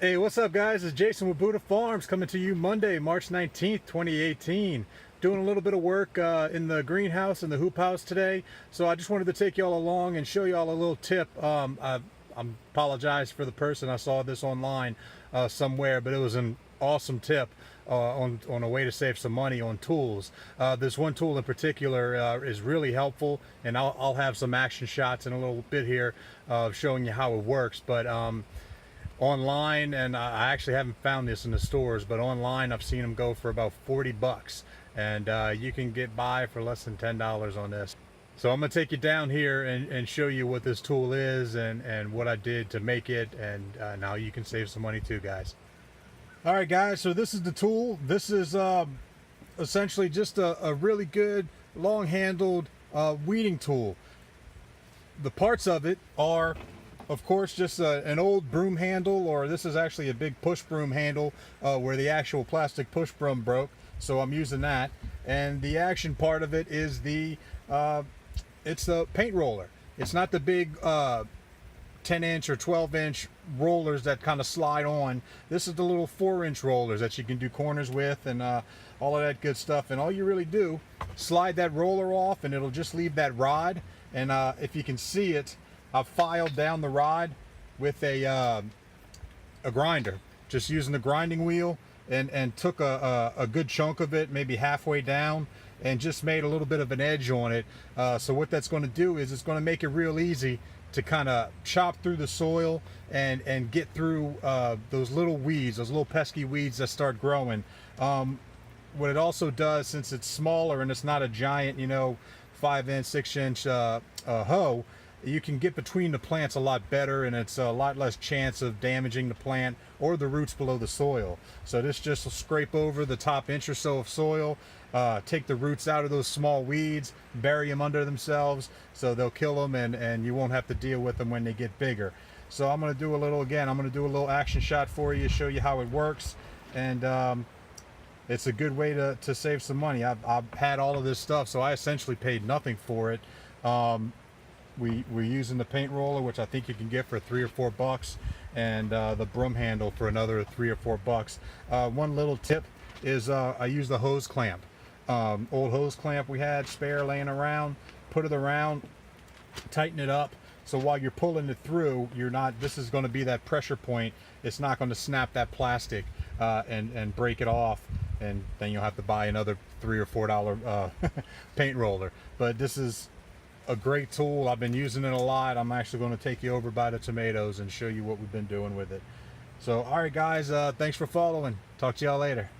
Hey, what's up guys? It's Jason with Buddha Farms coming to you Monday, March 19th, 2018. Doing a little bit of work in the greenhouse and the hoop house today. So I just wanted to take y'all along and show y'all a little tip. I apologize for the person. I saw this online somewhere, but it was an awesome tip on a way to save some money on tools. This one tool in particular is really helpful, and I'll have some action shots in a little bit here showing you how it works. But online, and I actually haven't found this in the stores, but online I've seen them go for about 40 bucks, and you can get by for less than $10 on this. So I'm gonna take you down here and show you what this tool is and what I did to make it, and now you can save some money too, guys. All right guys, so this is the tool. This is essentially just a really good long-handled weeding tool. The parts of it are, of course, just an old broom handle, or this is actually a big push broom handle where the actual plastic push broom broke, so I'm using that. And the action part of it is it's the paint roller. It's not the big 10-inch or 12-inch rollers that kind of slide on. This is the little 4-inch rollers that you can do corners with and all of that good stuff. And all you really do, slide that roller off and it'll just leave that rod. And if you can see it, I've filed down the rod with a grinder, just using the grinding wheel, and took a good chunk of it, maybe halfway down, and just made a little bit of an edge on it. So what that's going to do is it's going to make it real easy to kind of chop through the soil and get through those little weeds, those little pesky weeds that start growing. What it also does, since it's smaller and it's not a giant, 5-inch, 6-inch hoe, you can get between the plants a lot better, and it's a lot less chance of damaging the plant or the roots below the soil. So this just will scrape over the top inch or so of soil, take the roots out of those small weeds, bury them under themselves so they'll kill them, and you won't have to deal with them when they get bigger. So I'm going to do a little action shot for you, show you how it works, and it's a good way to save some money. I've had all of this stuff, so I essentially paid nothing for it. We're using the paint roller, which I think you can get for 3 or 4 bucks, and the broom handle for another 3 or 4 bucks. One little tip is I use the hose clamp. Old hose clamp we had spare laying around. Put it around, tighten it up, so while you're pulling it through, this is going to be that pressure point. It's not going to snap that plastic and break it off, and then you'll have to buy another $3 or $4 paint roller. But this is a great tool. I've been using it a lot. I'm actually going to take you over by the tomatoes and show you what we've been doing with it. So all right guys, thanks for following. Talk to y'all later.